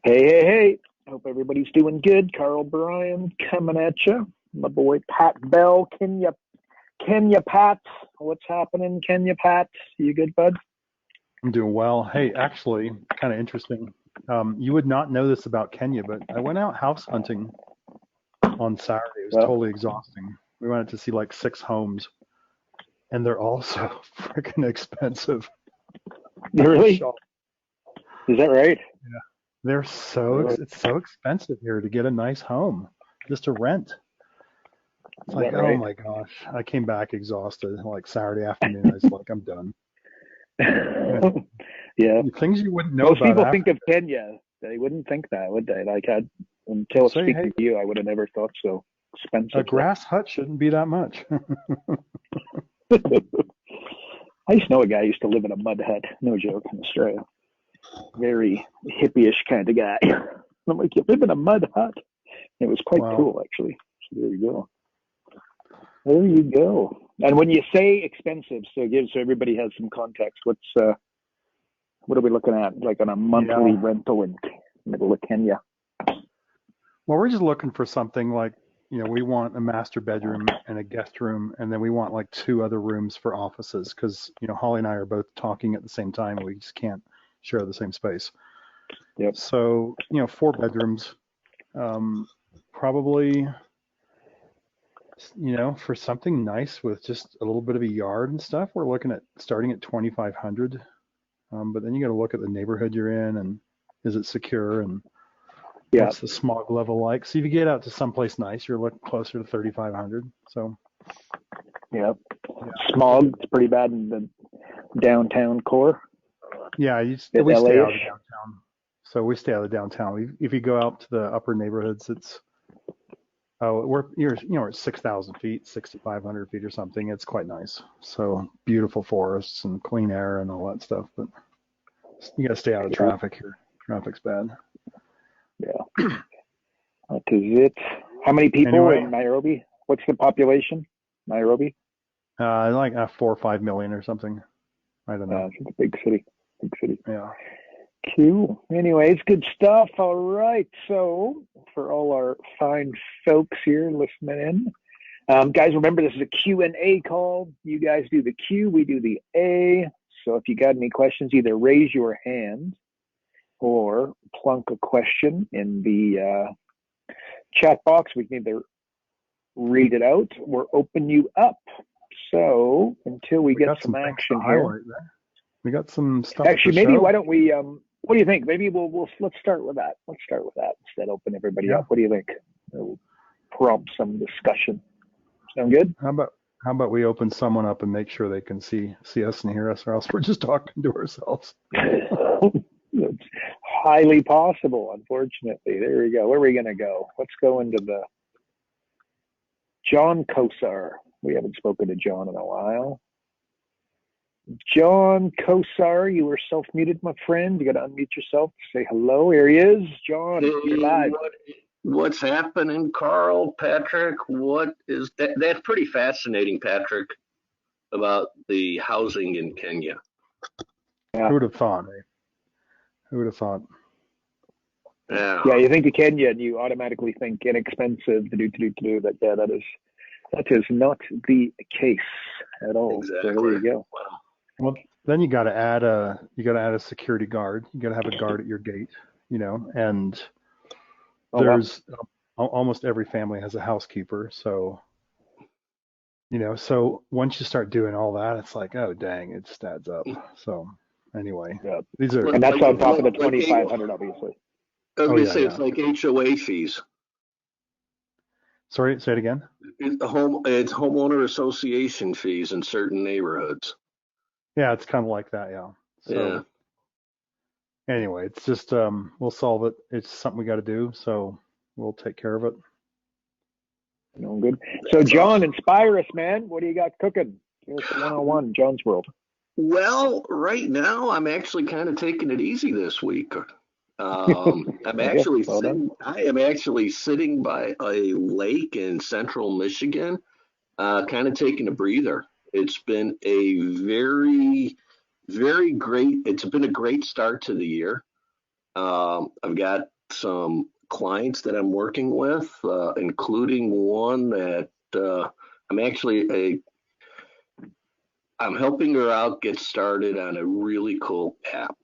Hey, hey, hey. Hope everybody's doing good. Carl Bryan coming at you. My boy Pat Bell. Kenya Pat. What's happening, Kenya Pat? You good, bud? I'm doing well. Hey, actually, kind of interesting. You would not know this about Kenya, but I went out house hunting on Saturday. It was Well, totally exhausting. We went out to see like 6 homes, and they're all so freaking expensive. I was really? shocked. Is that right? Yeah. They're so Really? it's so expensive here to get a nice home just to rent. It's Is like, that oh right? my gosh. I came back exhausted like Saturday afternoon. I was like, I'm done. Yeah. Yeah. Things you wouldn't know Most about people think after. of Kenya. They wouldn't think that, would they? Until Say, hey, speaking to you, I would have never thought so a expensive. grass hut shouldn't be that much. I used to know a guy who used to live in a mud hut. No joke, in Australia. Very hippie-ish kind of guy. I'm like, you live in a mud hut? It was quite Wow. cool, actually. So there you go. There you go. And when you say expensive, so everybody has some context. What are we looking at? Like on a monthly Yeah. rental in middle of Kenya? Well, we're just looking for something like, we want a master bedroom and a guest room, and then we want like 2 other rooms for offices because, Holly and I are both talking at the same time and we just can't share the same space. Yep. So, 4 bedrooms, probably, for something nice with just a little bit of a yard and stuff, we're looking at starting at 2,500. But then you got to look at the neighborhood you're in and is it secure and Yeah. what's the smog level like? So if you get out to someplace nice, you're looking closer to 3,500. So Yep. yeah, Smog. It's pretty bad in the downtown core. yeah, Bit we stay out of LA-ish. the downtown. So we stay out of the downtown. If you go out to the upper neighborhoods, you're at 6,000 feet, 6,500 feet or something. It's quite nice. So beautiful forests and clean air and all that stuff. But you got to stay out of Yeah. traffic here. Traffic's bad. Yeah. That is it. How many people Anyway, in Nairobi? What's the population? Nairobi? like 4 or 5 million or something. I don't know. It's a big city. Big city. Yeah. Cool. Anyways, good stuff. All right. So, for all our fine folks here listening in, guys, remember this is a Q&A call. You guys do the Q, we do the A. So, if you got any questions, either raise your hand or plunk a question in the chat box. We can either read it out or open you up. So, until we get got some some things to action here. highlight there. We got some stuff Actually, to maybe show. why don't we? What do you think? Maybe let's start with that. Let's start with that instead. Open everybody Yeah. up. What do you think? It'll prompt some discussion. Sound good? How about we open someone up and make sure they can see us and hear us, or else we're just talking to ourselves. It's highly possible. Unfortunately, there we go. Where are we gonna go? Let's go into the John Kosar. We haven't spoken to John in a while. John Kosar, you were self-muted, my friend. You got to unmute yourself to say hello. Here he is. John, you're Hey, live. what's happening, Carl, Patrick? What is that? That's pretty fascinating, Patrick, about the housing in Kenya. Yeah. Who would have thought? Eh? Who would have thought? Yeah, you think of Kenya and you automatically think inexpensive to do. That is not the case at all. Exactly. So there you go. Wow. Well, then you got to add a security guard. You got to have a guard at your gate, and there's almost every family has a housekeeper. So, so once you start doing all that, it's like, oh dang, it just adds up. So anyway, Yeah. these are. And that's on top of the 2,500, obviously. I was going to say, yeah. it's like HOA fees. Sorry, say it again. It's homeowner association fees in certain neighborhoods. Yeah, it's kind of like that, yeah. So anyway, it's just we'll solve it. It's something we got to do, so we'll take care of it. No good. So John, inspire us, man. What do you got cooking? Here's the 101, John's World. Well, right now I'm actually kind of taking it easy this week. I am actually sitting by a lake in central Michigan, kind of taking a breather. It's been a very, very great. It's been a great start to the year. I've got some clients that I'm working with, including one that I'm helping her out get started on a really cool app.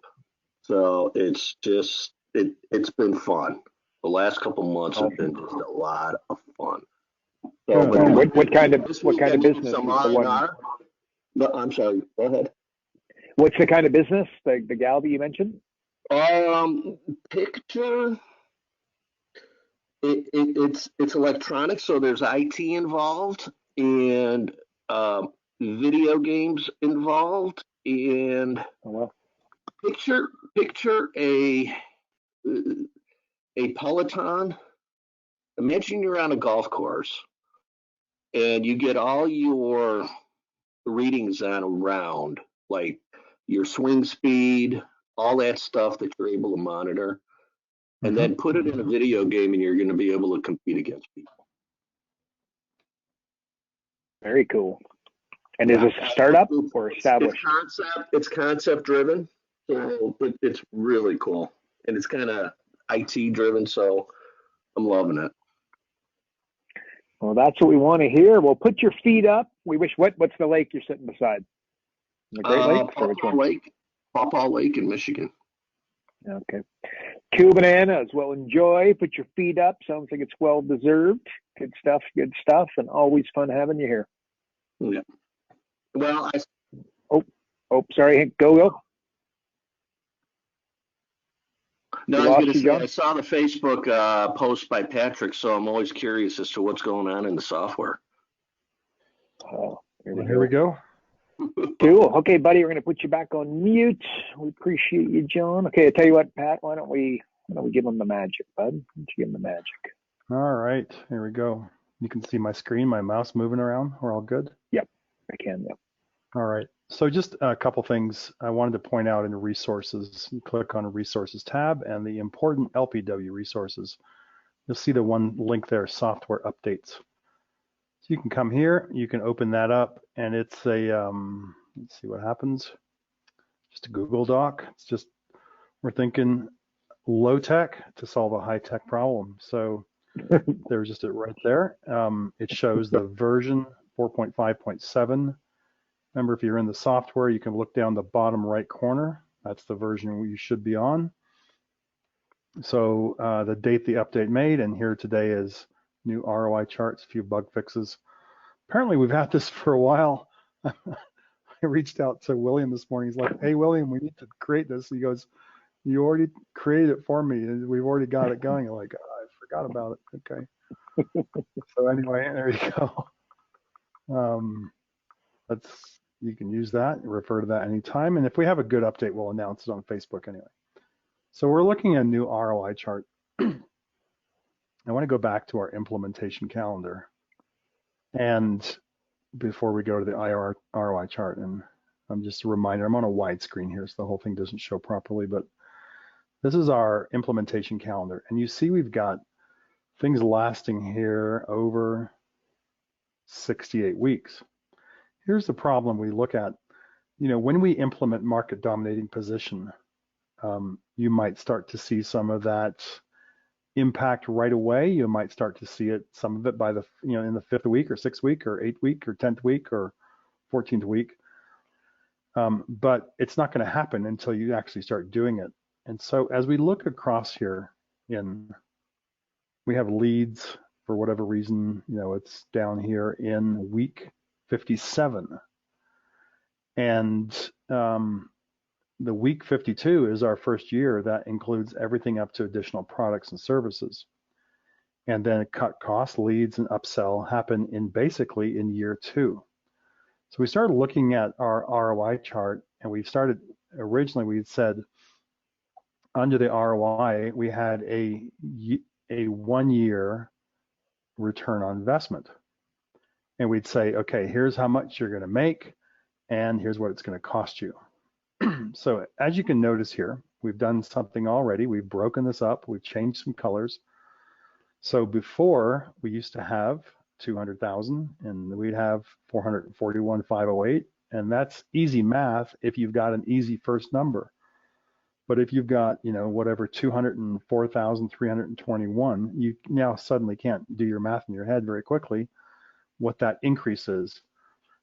So it's been fun. The last couple months have been just a lot of fun. So, what kind of this what week kind I of did business some is the one? R&R. No, I'm sorry. Go ahead. What's the kind of business? The gal that you mentioned? Picture. It's electronics, so there's IT involved and video games involved, and Oh, well. picture a Peloton. Imagine you're on a golf course and you get all your readings on a round, like your swing speed, all that stuff that you're able to monitor, and then put it in a video game and you're going to be able to compete against people. Very cool. And is this a startup or established? It's concept driven, so it's really cool, and it's kind of IT driven. So I'm loving it. Well, that's what we want to hear. Well, put your feet up. What's the lake you're sitting beside? The Great Lakes or which one? Pawpaw Lake in Michigan. Okay. Cool bananas. Well, enjoy. Put your feet up. Sounds like it's well deserved. Good stuff, and always fun having you here. Yeah. Well, sorry. Go. No, I was going to say, I saw the Facebook post by Patrick, so I'm always curious as to what's going on in the software. Oh, here we go. Cool. Okay, buddy, we're going to put you back on mute. We appreciate you, John. Okay, I tell you what, Pat, why don't we give him the magic, bud? Why don't you give him the magic? All right, here we go. You can see my screen, my mouse moving around. We're all good? Yep, I can, yep. All right, so just a couple things I wanted to point out in the resources. You click on the resources tab and the important LPW resources. You'll see the one link there, software updates. So you can come here, you can open that up, and it's a, let's see what happens. Just a Google Doc. It's just, we're thinking low tech to solve a high tech problem. So there's just it right there. It shows the version 4.5.7. Remember, if you're in the software, you can look down the bottom right corner. That's the version you should be on. So the date the update made, and here today is new ROI charts, a few bug fixes. Apparently, we've had this for a while. I reached out to William this morning. He's like, hey, William, we need to create this. He goes, you already created it for me, and we've already got it going. I'm like, I forgot about it. Okay. So anyway, there you go. You can use that, refer to that anytime. And if we have a good update, we'll announce it on Facebook anyway. So we're looking at a new ROI chart. I want to go back to our implementation calendar. And before we go to the ROI chart, and I'm just a reminder, I'm on a wide screen here, so the whole thing doesn't show properly, but this is our implementation calendar. And you see we've got things lasting here over 68 weeks. Here's the problem we look at. When we implement market dominating position, you might start to see some of that impact right away. You might start to see it, some of it by the, in the 5th week or 6th week or 8th week or 10th week or 14th week. But it's not going to happen until you actually start doing it. And so as we look across here, we have leads for whatever reason, it's down here in week 57. And the week 52 is our first year. That includes everything up to additional products and services. And then cut costs, leads, and upsell happen basically in year 2. So we started looking at our ROI chart, and originally we said under the ROI, we had a 1-year return on investment. And we'd say, okay, here's how much you're going to make, and here's what it's going to cost you. So as you can notice here, we've done something already. We've broken this up. We've changed some colors. So before, we used to have 200,000, and we'd have 441,508, and that's easy math if you've got an easy first number. But if you've got, whatever, 204,321, you now suddenly can't do your math in your head very quickly what that increase is.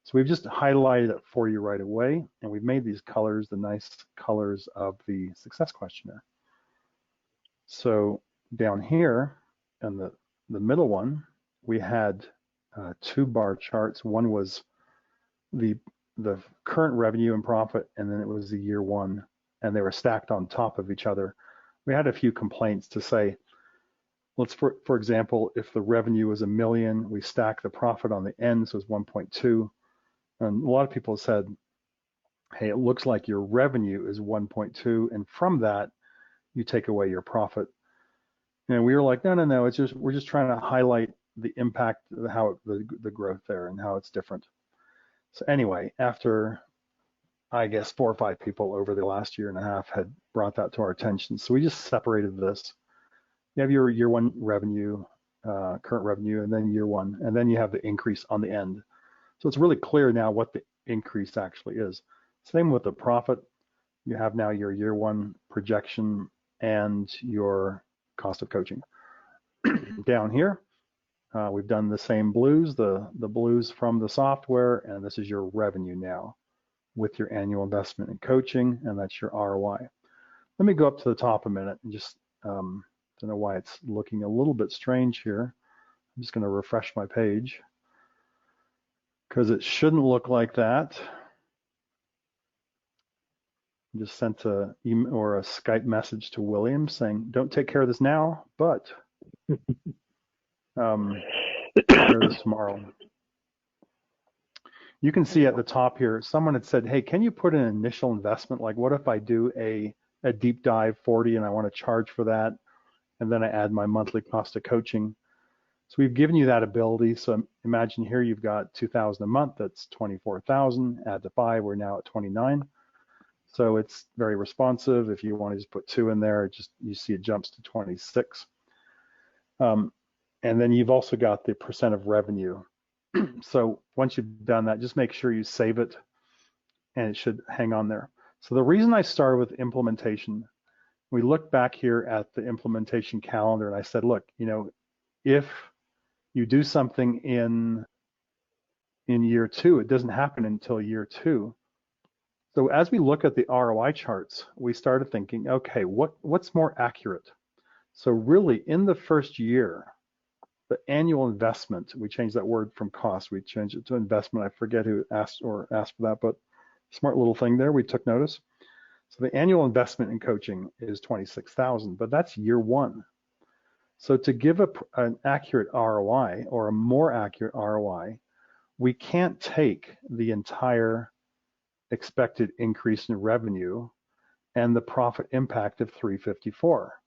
So we've just highlighted it for you right away, and we've made these colors the nice colors of the success questionnaire. So down here in the middle one, we had 2 bar charts. One was the current revenue and profit, and then it was the year one, and they were stacked on top of each other. We had a few complaints to say, let's, for example, if the revenue was $1 million, we stack the profit on the end, so it's 1.2. And a lot of people said, hey, it looks like your revenue is 1.2, and from that, you take away your profit. And we were like, no, we're just trying to highlight the impact, the growth there and how it's different. So anyway, after, I guess, 4 or 5 people over the last year and a half had brought that to our attention. So we just separated this. You have your year one revenue, current revenue, and then year one, and then you have the increase on the end. So it's really clear now what the increase actually is. Same with the profit. You have now your year one projection and your cost of coaching. Down here, we've done the same blues, the blues from the software, and this is your revenue now with your annual investment in coaching, and that's your ROI. Let me go up to the top a minute and just, don't know why it's looking a little bit strange here. I'm just gonna refresh my page because it shouldn't look like that. I just sent a email or a Skype message to William saying, don't take care of this now, but take care of this tomorrow. You can see at the top here, someone had said, hey, can you put an initial investment? Like, what if I do a deep dive 40 and I want to charge for that, and then I add my monthly cost of coaching? So we've given you that ability. So imagine here you've got 2,000 a month, that's 24,000. Add the 5, we're now at 29. So it's very responsive. If you want to just put 2 in there, you see it jumps to 26. And then you've also got the percent of revenue. So once you've done that, just make sure you save it, and it should hang on there. So the reason I started with implementation, we looked back here at the implementation calendar, and I said, look, if you do something in year 2, it doesn't happen until year 2. So as we look at the ROI charts, we started thinking, okay, what's more accurate? So really, in the first year, the annual investment, we changed that word from cost, we changed it to investment. I forget who asked for that, but smart little thing there, we took notice. So the annual investment in coaching is 26,000, but that's year 1. So to give an accurate ROI or a more accurate ROI, we can't take the entire expected increase in revenue and the profit impact of 354.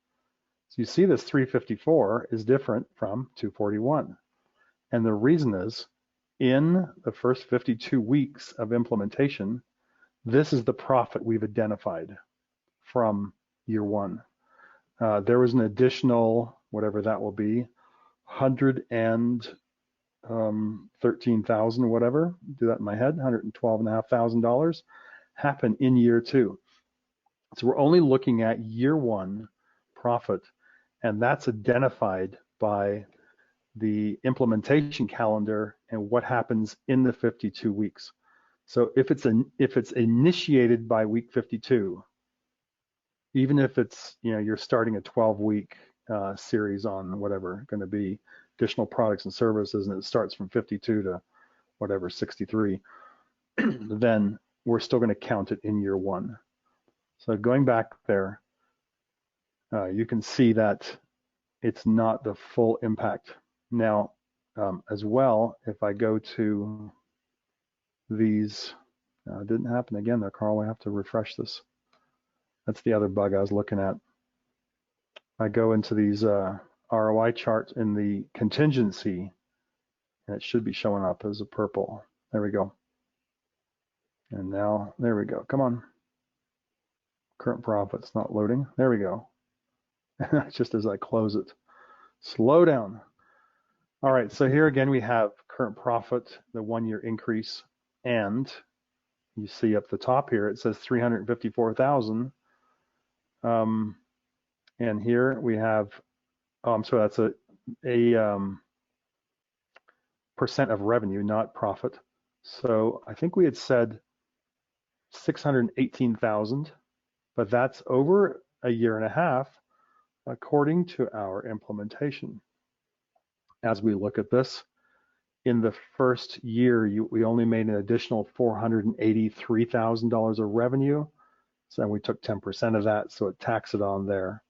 So you see this 354 is different from 241. And the reason is, in the first 52 weeks of implementation, this is the profit we've identified from year 1. There was an additional, whatever that will be, 113,000, whatever, do that in my head, $112,500 happen in year 2. So we're only looking at year 1 profit, and that's identified by the implementation calendar and what happens in the 52 weeks. So if it's initiated by week 52, even if it's, you're starting a 12-week series on whatever going to be additional products and services, and it starts from 52 to whatever 63, then we're still going to count it in year 1. So going back there, you can see that it's not the full impact. Now, as well, if I go to these, it didn't happen again there, Carl. I have to refresh this. That's the other bug I was looking at. I go into these ROI charts in the contingency, and it should be showing up as a purple. There we go. And now, there we go. Come on. Current profit's not loading. There we go. Just as I close it. Slow down. All right, so here again we have current profit, the 1-year increase, and you see up the top here it says 354,000. And here we have, oh, I'm sorry, that's a percent of revenue, not profit. So I think we had said 618,000, but that's over a year and a half according to our implementation. As we look at this, in the first year, we only made an additional $483,000 of revenue. So we took 10% of that, so it tacks it on there.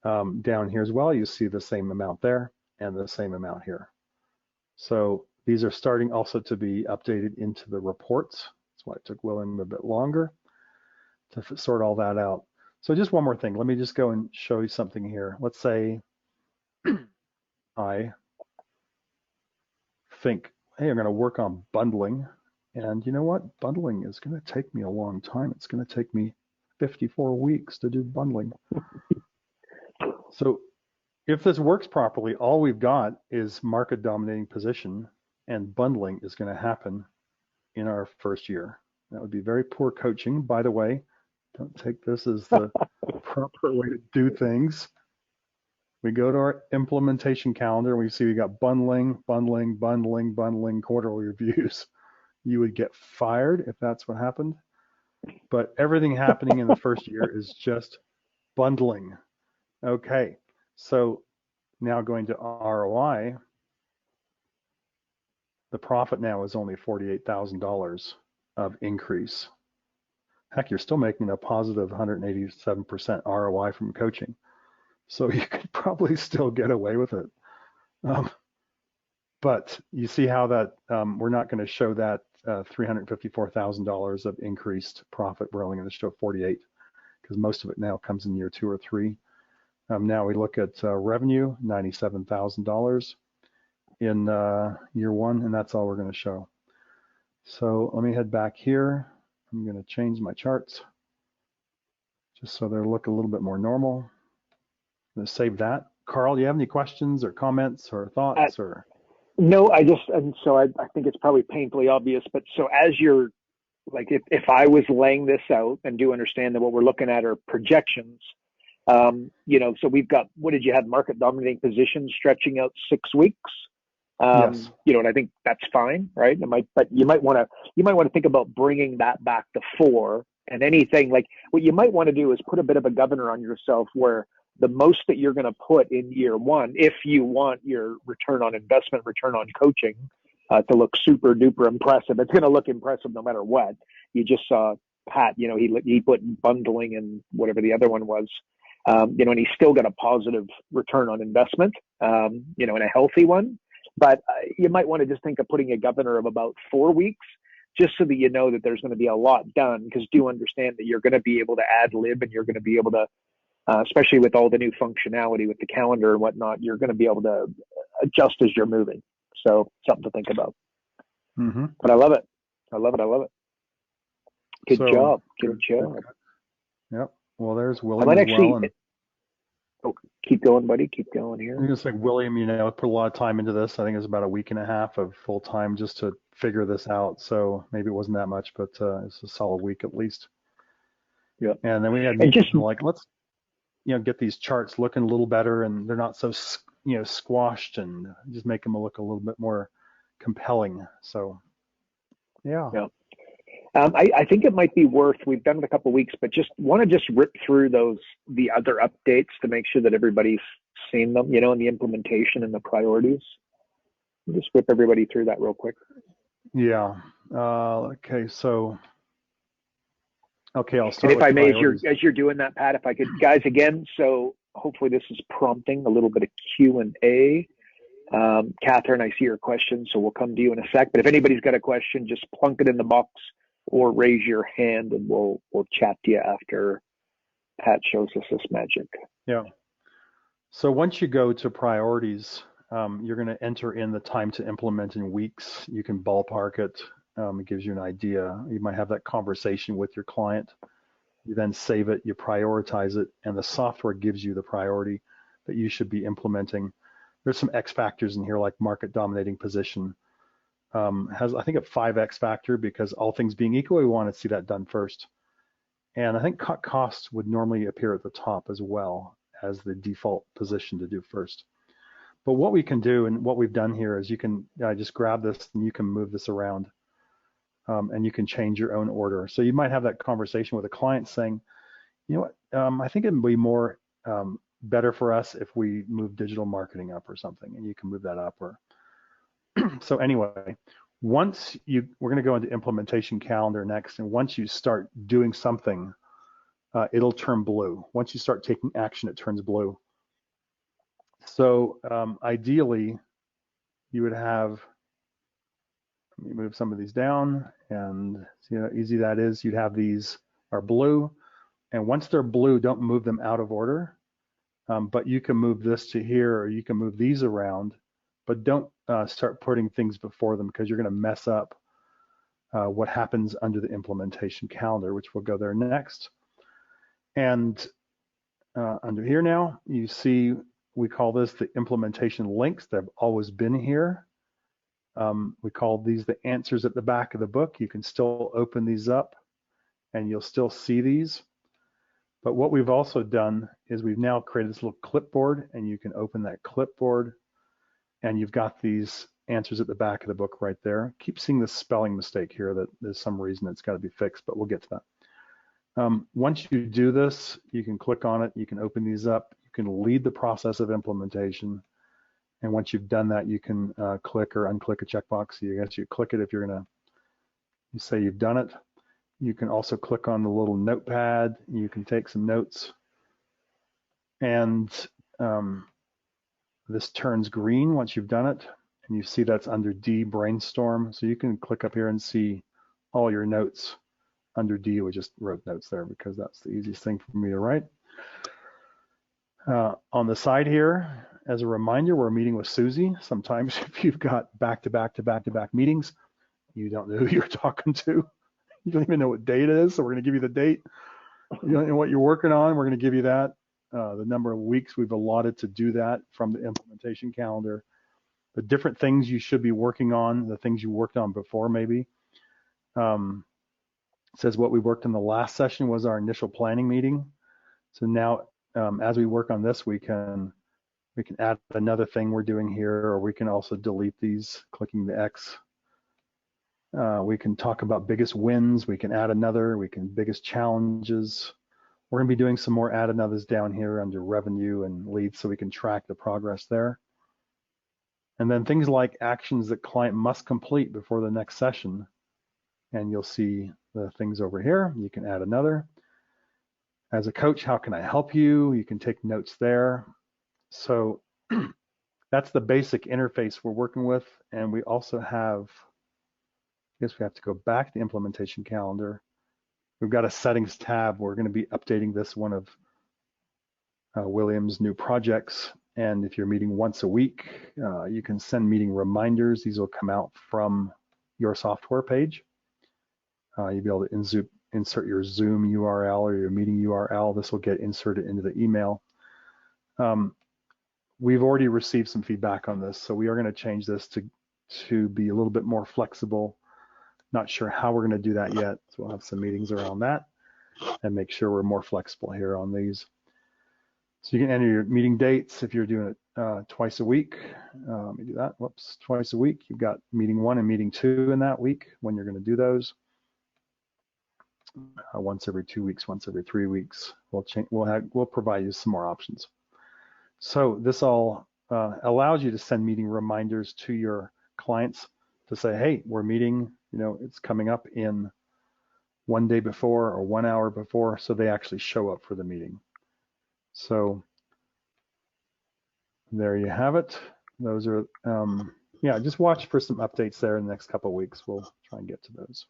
Down here as well, you see the same amount there and the same amount here. So these are starting also to be updated into the reports. That's why it took William a bit longer to sort all that out. So just one more thing. Let me just go and show you something here. Let's say I think, hey, I'm going to work on bundling. And you know what? Bundling is going to take me a long time. It's going to take me 54 weeks to do bundling. So if this works properly, all we've got is market dominating position, and bundling is going to happen in our first year. That would be very poor coaching. By the way, don't take this as the proper way to do things. We go to our implementation calendar and we see we got bundling, quarterly reviews. You would get fired if that's what happened. But everything happening in the first year is just bundling. Okay, so now going to ROI, the profit now is only $48,000 of increase. Heck, you're still making a positive 187% ROI from coaching. So you could probably still get away with it. But you see how that we're not going to show that $354,000 of increased profit. We're only going to show 48 because most of it now comes in year 2 or 3. Now we look at revenue, $97,000 in year 1, and that's all we're going to show. So let me head back here. I'm going to change my charts just so they look a little bit more normal. I'm going to save that. Carl, do you have any questions or comments or thoughts? No, I think it's probably painfully obvious, but so as you're, like, if I was laying this out and do understand that what we're looking at are projections, so we've got, what did you have, market dominating positions stretching out 6 weeks? Yes. And I think that's fine, right? But you might want to think about bringing that back to 4, and anything like what you might want to do is put a bit of a governor on yourself where the most that you're going to put in year 1, if you want your return on investment, return on coaching to look super duper impressive, it's going to look impressive no matter what. You just saw Pat, he put bundling and whatever the other one was, and he's still got a positive return on investment, and a healthy one. But you might want to just think of putting a governor of about 4 weeks, just so that you know that there's going to be a lot done, because do understand that you're going to be able to ad lib, and you're going to be able to, especially with all the new functionality with the calendar and whatnot, you're going to be able to adjust as you're moving. So something to think about. Mm-hmm. But I love it. Good job. Good job. Yep. Well, there's William as well. Keep going, buddy. Keep going here. I'm just like William, put a lot of time into this. I think it was about a week and a half of full time just to figure this out. So maybe it wasn't that much, but it's a solid week at least. Yeah. And then we had just like, let's get these charts looking a little better, and they're not so squashed, and just make them look a little bit more compelling. So yeah. I think it might be worth, we've done it a couple of weeks, but just want to rip through the other updates to make sure that everybody's seen them, and the implementation and the priorities. Just whip everybody through that real quick. Yeah. Okay. So, I'll start. And if I may, priorities. as you're doing that, Pat, if I could, guys, again, so hopefully this is prompting a little bit of Q&A. Catherine, I see your question, so we'll come to you in a sec. But if anybody's got a question, just plunk it in the box or raise your hand, and we'll chat to you after Pat shows us this magic. Yeah. So once you go to priorities, you're going to enter in the time to implement in weeks. You can ballpark it. It gives you an idea. You might have that conversation with your client. You then save it, you prioritize it, and the software gives you the priority that you should be implementing. There's some X factors in here, like market dominating position. Has, I think, a 5X factor, because all things being equal, we want to see that done first. And I think cut costs would normally appear at the top as well as the default position to do first. But what we can do and what we've done here is you can just grab this and you can move this around and you can change your own order. So you might have that conversation with a client saying, you know what, I think it would be more better for us if we move digital marketing up or something, and you can move that up. Or so anyway, we're going to go into implementation calendar next, and once you start doing something, it'll turn blue. Once you start taking action, it turns blue. So ideally, you would have, let me move some of these down, and see how easy that is. You'd have these are blue, and once they're blue, don't move them out of order, but you can move this to here, or you can move these around, but don't start putting things before them because you're going to mess up what happens under the implementation calendar, which we'll go there next. And under here now, you see we call this the implementation links. They've always been here. We call these the answers at the back of the book. You can still open these up and you'll still see these. But what we've also done is we've now created this little clipboard, and you can open that clipboard and you've got these answers at the back of the book right there. Keep seeing this spelling mistake here that there's some reason it's got to be fixed, but we'll get to that. Once you do this, you can click on it, you can open these up, you can lead the process of implementation. And once you've done that, you can click or unclick a checkbox. So you click it if you're gonna, you say you've done it. You can also click on the little notepad. You can take some notes. And this turns green once you've done it. And you see that's under D, brainstorm. So you can click up here and see all your notes. Under D, we just wrote notes there because that's the easiest thing for me to write. On the side here, as a reminder, we're meeting with Susie. Sometimes if you've got back-to-back meetings, you don't know who you're talking to. You don't even know what date it is, so we're going to give you the date. You don't know what you're working on, we're going to give you that. The number of weeks we've allotted to do that from the implementation calendar. The different things you should be working on, the things you worked on before maybe. It says what we worked in the last session was our initial planning meeting. So now as we work on this, we can add another thing we're doing here, or we can also delete these, clicking the X. We can talk about biggest wins. We can add another. Biggest challenges. We're going to be doing some more add anothers down here under revenue and leads, so we can track the progress there. And then things like actions that client must complete before the next session. And you'll see the things over here. You can add another. As a coach, how can I help you? You can take notes there. So that's the basic interface we're working with. And we also have, I guess we have to go back to the implementation calendar. We've got a settings tab. We're going to be updating this one of William's new projects. And if you're meeting once a week, you can send meeting reminders. These will come out from your software page. You'll be able to insert your Zoom URL or your meeting URL. This will get inserted into the email. We've already received some feedback on this, so we are going to change this to be a little bit more flexible. Not sure how we're going to do that yet, so we'll have some meetings around that and make sure we're more flexible here on these. So you can enter your meeting dates if you're doing it twice a week. Let me do that. Whoops, twice a week. You've got meeting 1 and meeting 2 in that week when you're going to do those. Once every 2 weeks, once every 3 weeks. We'll provide you some more options. So this all allows you to send meeting reminders to your clients to say, hey, we're meeting, it's coming up in 1 day before or 1 hour before, so they actually show up for the meeting. So there you have it. Those are, yeah, just watch for some updates there in the next couple of weeks. We'll try and get to those.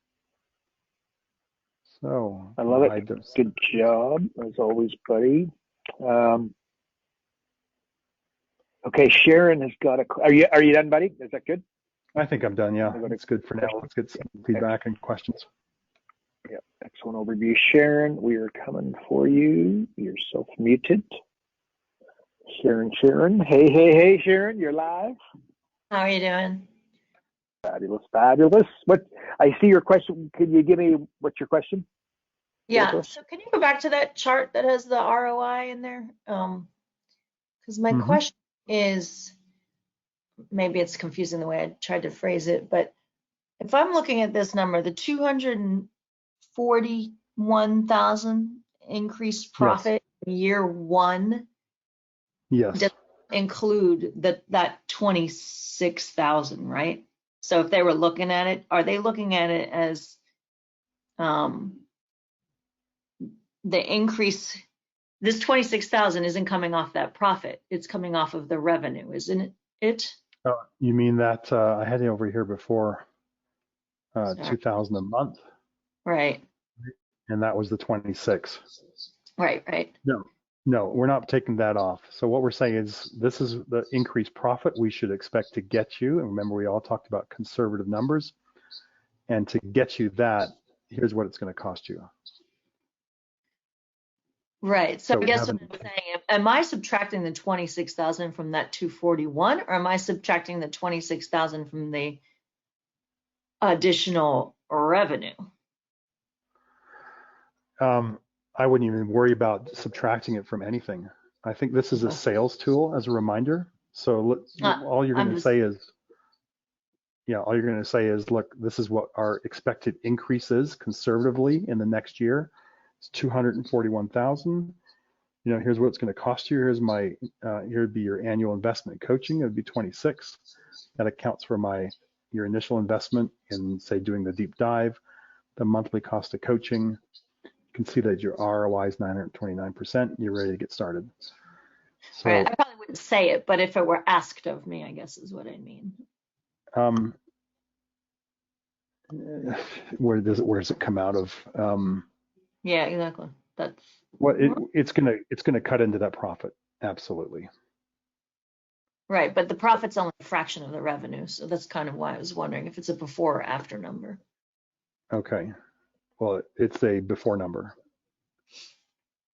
So I love it. Good job, as always, buddy. Okay, Sharon has got a. Are you done, buddy? Is that good? I think I'm done. Yeah, it's good for now. Let's get some feedback and questions. Yeah, excellent overview, Sharon. We are coming for you. You're self-muted. Sharon. Hey, Sharon, you're live. How are you doing? Fabulous. What? I see your question. Can you give me what's your question? Yeah, Joshua? so can you go back to that chart that has the ROI in there? Because my Mm-hmm. question is, maybe it's confusing the way I tried to phrase it, but if I'm looking at this number, the 241,000 increased Yes. profit in year one Yes. doesn't include that 26,000, right? So if they were looking at it, are they looking at it as the increase? This 26,000 isn't coming off that profit. It's coming off of the revenue, isn't it? You mean that I had it over here before Sorry. 2,000 a month, Right, and that was the 26. right. No, we're not taking that off. So what we're saying is this is the increased profit we should expect to get you. And remember, we all talked about conservative numbers. And to get you that, here's what it's going to cost you. Right. So I we guess what haven't. I'm saying, am I subtracting the 26,000 from that 241, or am I subtracting the 26,000 from the additional revenue? I wouldn't even worry about subtracting it from anything. I think this is a sales tool as a reminder. So all you're going to say is, look, this is what our expected increase is conservatively in the next year. It's 241,000. Here's what it's going to cost you. Here'd be your annual investment coaching. It would be 26. That accounts for your initial investment in, say, doing the deep dive, the monthly cost of coaching. You can see that your ROI is 929%. You're ready to get started. So, right. I probably wouldn't say it, but if it were asked of me, I guess is what I mean. Where does it come out of? Yeah, exactly. That's it's gonna cut into that profit. Absolutely. right, but the profit's only a fraction of the revenue, so that's kind of why I was wondering if it's a before or after number. Okay. Well, it's a before number.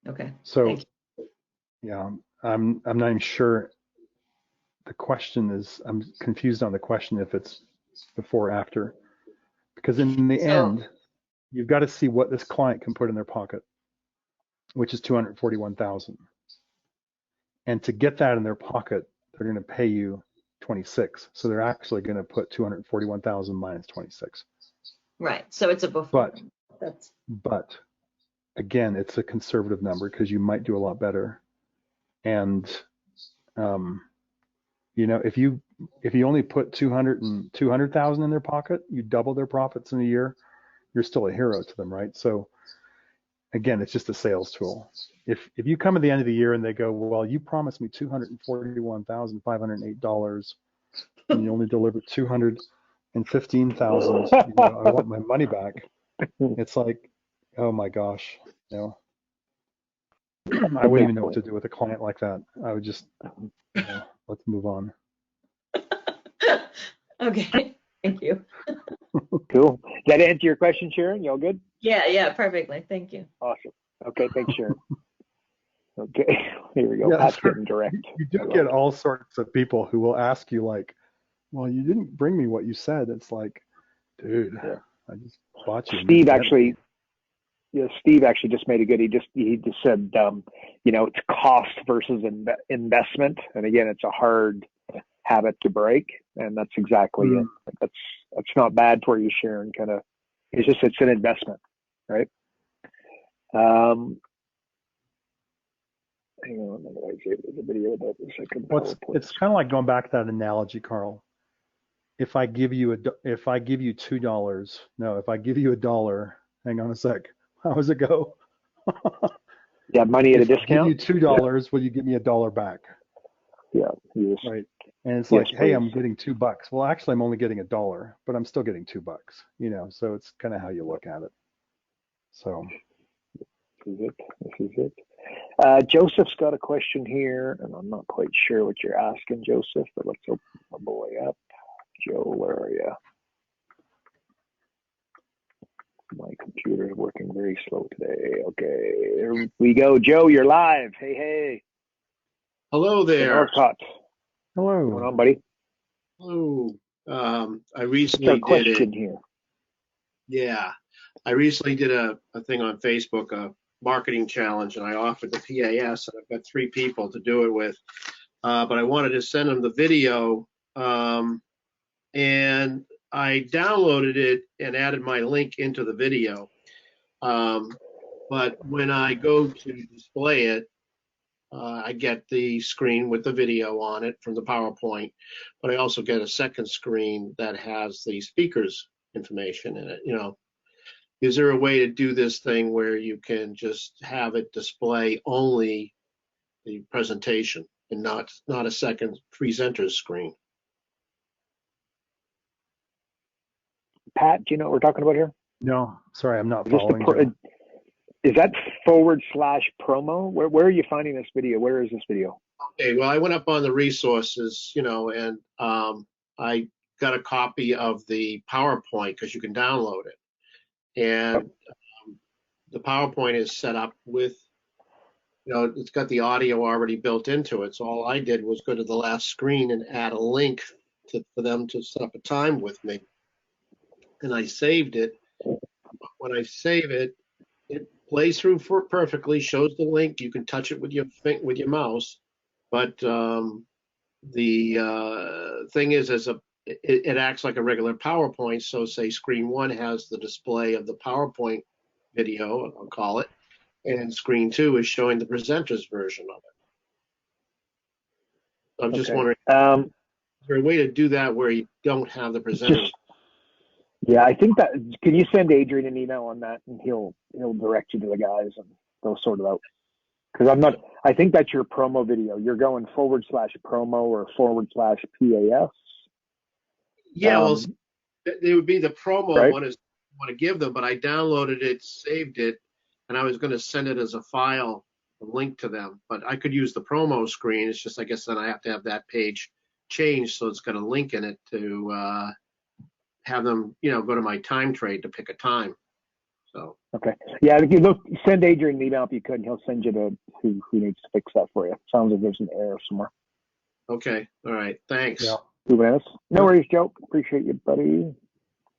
Okay. So, yeah, I'm not even sure. The question is, I'm confused on the question if it's before or after, because in the end, you've got to see what this client can put in their pocket, which is 241,000. And to get that in their pocket, they're going to pay you 26. So they're actually going to put 241,000 minus 26. Right. So it's a before. But again, it's a conservative number because you might do a lot better. And if you only put 200,000 in their pocket, you double their profits in a year, you're still a hero to them, right? So again, it's just a sales tool. If you come at the end of the year and they go, well, you promised me $241,508 and you only delivered 215,000, I want my money back. It's like, oh my gosh, I wouldn't even know what to do with a client like that. I would just, let's move on. Okay, thank you. Cool. Does that answer your question, Sharon? You all good? Yeah, perfectly. Thank you. Awesome. Okay, thanks, Sharon. Okay, here we go. Yeah, Pat's getting direct. You do get all sorts of people who will ask you like, well, you didn't bring me what you said. It's like, dude, I just bought you. Steve actually just made a good. He just said, it's cost versus investment, and again, it's a hard habit to break, and that's exactly it. That's not bad for you, Sharon. It's an investment, right? Hang on, there's a video about this. It's kind of like going back to that analogy, Carl. If I give you $2, if I give you $1, hang on a sec. How does it go? Yeah, money at a discount. If I give you $2, will you give me $1 back? Yeah. Yes. Right. And it's like, hey, I'm getting $2. Well, actually, I'm only getting $1, but I'm still getting $2. So it's kind of how you look at it. So. This is it. Joseph's got a question here, and I'm not quite sure what you're asking, Joseph, but let's open my boy up. Joe, where are you? My computer is working very slow today. Okay, there we go. Joe, you're live. Hey. Hello there. Northcott. Hello. What's going on, buddy? Hello. I recently did it. Here. Yeah. I recently did a thing on Facebook, a marketing challenge, and I offered the PAS, and I've got 3 people to do it with. But I wanted to send them the video, and I downloaded it and added my link into the video. But when I go to display it, I get the screen with the video on it from the PowerPoint, but I also get a second screen that has the speakers information in it. Is there a way to do this thing where you can just have it display only the presentation and not a second presenter's screen? Pat, do you know what we're talking about here? No, sorry, I'm not following. Is that /promo? Where are you finding this video? Where is this video? Okay, well, I went up on the resources, and I got a copy of the PowerPoint because you can download it. And the PowerPoint is set up with, it's got the audio already built into it. So all I did was go to the last screen and add a link for them to set up a time with me. And I saved it. When I save it, it plays through perfectly, shows the link. You can touch it with your mouse. But the thing is, it acts like a regular PowerPoint. So say screen 1 has the display of the PowerPoint video, I'll call it, and screen 2 is showing the presenter's version of it. I'm just wondering, is there a way to do that where you don't have the presenters? Yeah, I think that, can you send Adrian an email on that, and he'll direct you to the guys and they'll sort it out. Because I think that's your promo video. You're going /promo or /PAS. Yeah, well, it would be the promo one is I want to give them, but I downloaded it, saved it, and I was going to send it as a file, a link to them. But I could use the promo screen. It's just, I guess then I have to have that page changed so it's got a link in it to have them, go to my time trade to pick a time. So okay, yeah, if you send Adrian an email if you could, and he'll send you to who needs to fix that for you. Sounds like there's an error somewhere. Okay, all right, thanks. Yeah. No worries, Joe. Appreciate you, buddy.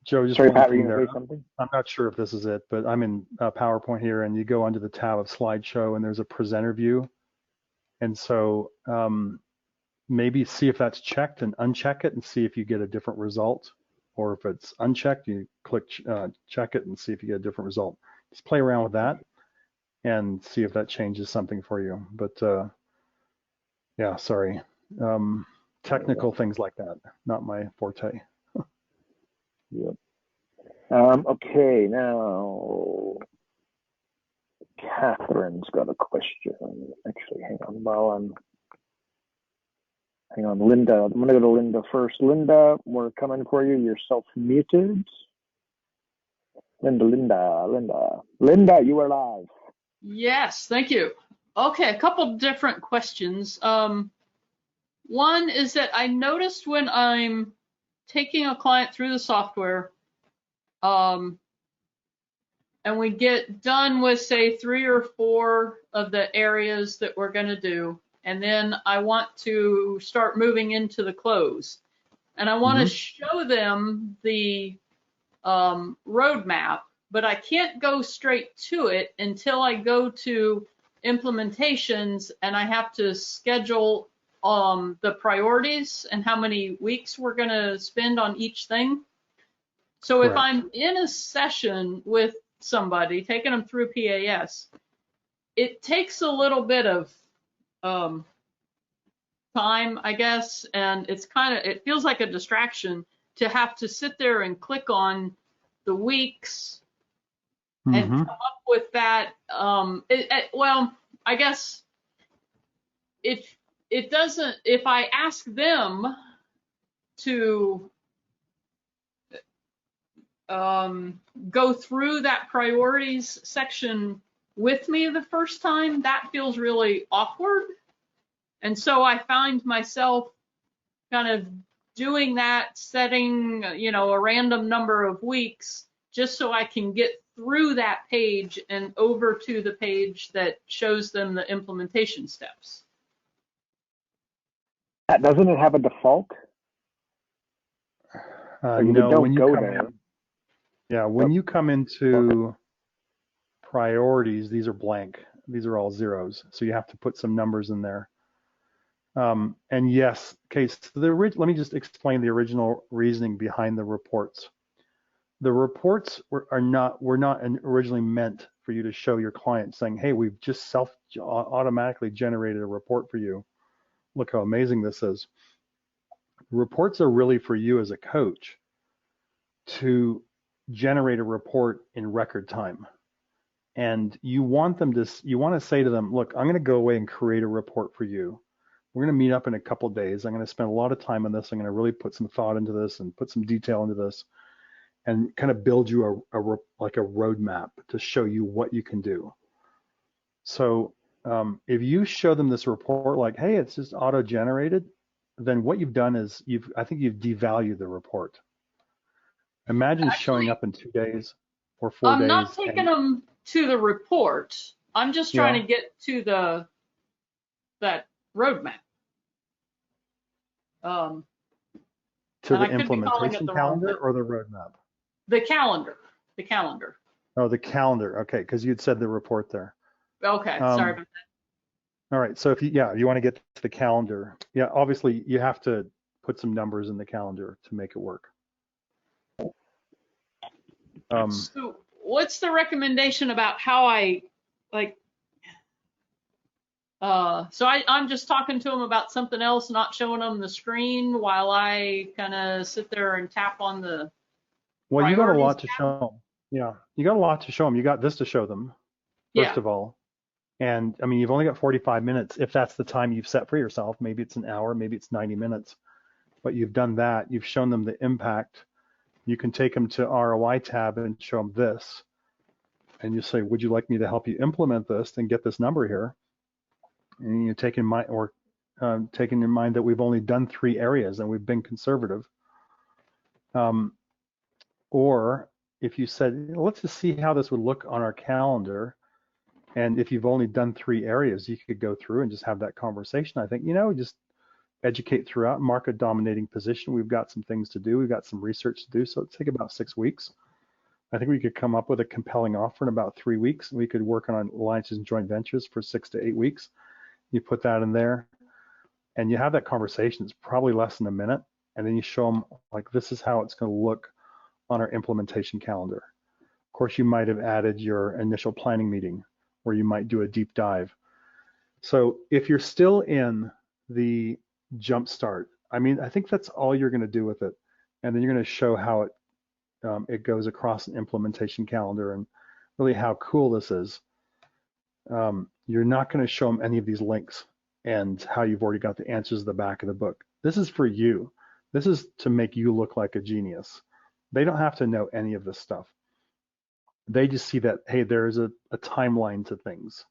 Joe, just sorry, one Pat, thing were you gonna there. say something? I'm not sure if this is it, but I'm in PowerPoint here, and you go under the tab of slideshow, and there's a presenter view. And so maybe see if that's checked and uncheck it and see if you get a different result. Or if it's unchecked, you click check it and see if you get a different result. Just play around with that and see if that changes something for you. But yeah, sorry. Technical things like that, not my forte. Yep. Okay, now Catherine's got a question. Actually, hang on, Linda. I'm going to go to Linda first. Linda, we're coming for you. You're self-muted. Linda, you are live. Yes, thank you. Okay, a couple different questions. One is that I noticed when I'm taking a client through the software, and we get done with, say, 3 or 4 of the areas that we're going to do, and then I want to start moving into the close. And I want to show them the roadmap, but I can't go straight to it until I go to implementations, and I have to schedule the priorities and how many weeks we're going to spend on each thing. So Correct. If I'm in a session with somebody, taking them through PAS, it takes a little bit of time, I guess, and it feels like a distraction to have to sit there and click on the weeks and come up with that. Well, I guess it doesn't, if I ask them to go through that priorities section with me the first time, that feels really awkward. And so I find myself kind of doing that, setting, a random number of weeks just so I can get through that page and over to the page that shows them the implementation steps. Doesn't it have a default? No, when you come in, Yeah, when you come into priorities, these are blank. These are all zeros. So you have to put some numbers in there. And yes, okay, so let me just explain the original reasoning behind the reports. The reports were not originally meant for you to show your client saying, hey, we've just automatically generated a report for you. Look how amazing this is. Reports are really for you as a coach to generate a report in record time. And you want to say to them, look, I'm going to go away and create a report for you. We're going to meet up in a couple of days. I'm going to spend a lot of time on this. I'm going to really put some thought into this and put some detail into this and kind of build you like a roadmap to show you what you can do. So if you show them this report like, hey, it's just auto-generated, then what you've done is I think you've devalued the report. Imagine showing up in 2 days or 4 days. I'm not taking them to the report. I'm just trying to get to that roadmap. To the implementation calendar or the roadmap? The calendar. The calendar. Oh, the calendar. Okay, because you'd said the report there. Okay, sorry about that. All right, so if you want to get to the calendar, obviously you have to put some numbers in the calendar to make it work. So what's the recommendation about how I so I'm just talking to them about something else, not showing them the screen while I kind of sit there and tap on the Well, you got a lot to show them. Yeah, you got a lot to show them. You got this to show them, first of all. And I mean, you've only got 45 minutes if that's the time you've set for yourself. Maybe it's an hour, maybe it's 90 minutes. But you've done that. You've shown them the impact. You can take them to ROI tab and show them this. And you say, would you like me to help you implement this and get this number here? And you take in mind, taking in mind that we've only done 3 areas and we've been conservative. Or if you said, let's just see how this would look on our calendar. And if you've only done 3 areas, you could go through and just have that conversation. I think, just educate throughout, market dominating position. We've got some things to do. We've got some research to do. So it'll take about 6 weeks. I think we could come up with a compelling offer in about 3 weeks. We could work on alliances and joint ventures for 6 to 8 weeks. You put that in there and you have that conversation. It's probably less than a minute. And then you show them like, this is how it's going to look on our implementation calendar. Of course, you might have added your initial planning meeting where you might do a deep dive. So if you're still in the jumpstart, I mean, I think that's all you're going to do with it. And then you're going to show how it goes across an implementation calendar and really how cool this is. You're not going to show them any of these links and how you've already got the answers at the back of the book. This is for you. This is to make you look like a genius. They don't have to know any of this stuff. They just see that, hey, there's a timeline to things.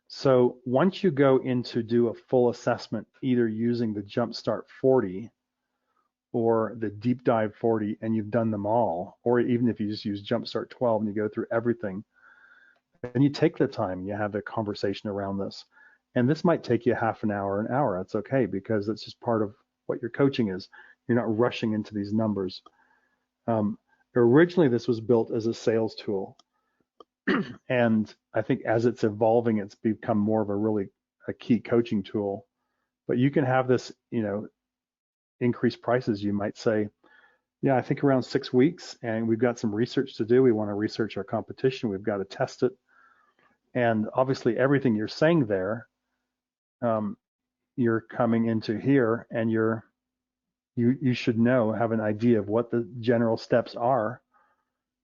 So once you go in to do a full assessment, either using the Jumpstart 40 or the Deep Dive 40, and you've done them all, or even if you just use Jumpstart 12 and you go through everything, and you take the time, you have a conversation around this. And this might take you half an hour, an hour. That's okay, because it's just part of what your coaching is. You're not rushing into these numbers. Originally, this was built as a sales tool. And I think as it's evolving, it's become more of a key coaching tool. But you can have this, increase prices. You might say, yeah, I think around 6 weeks, and we've got some research to do. We want to research our competition. We've got to test it. And obviously, everything you're saying there, you're coming into here, and you should have an idea of what the general steps are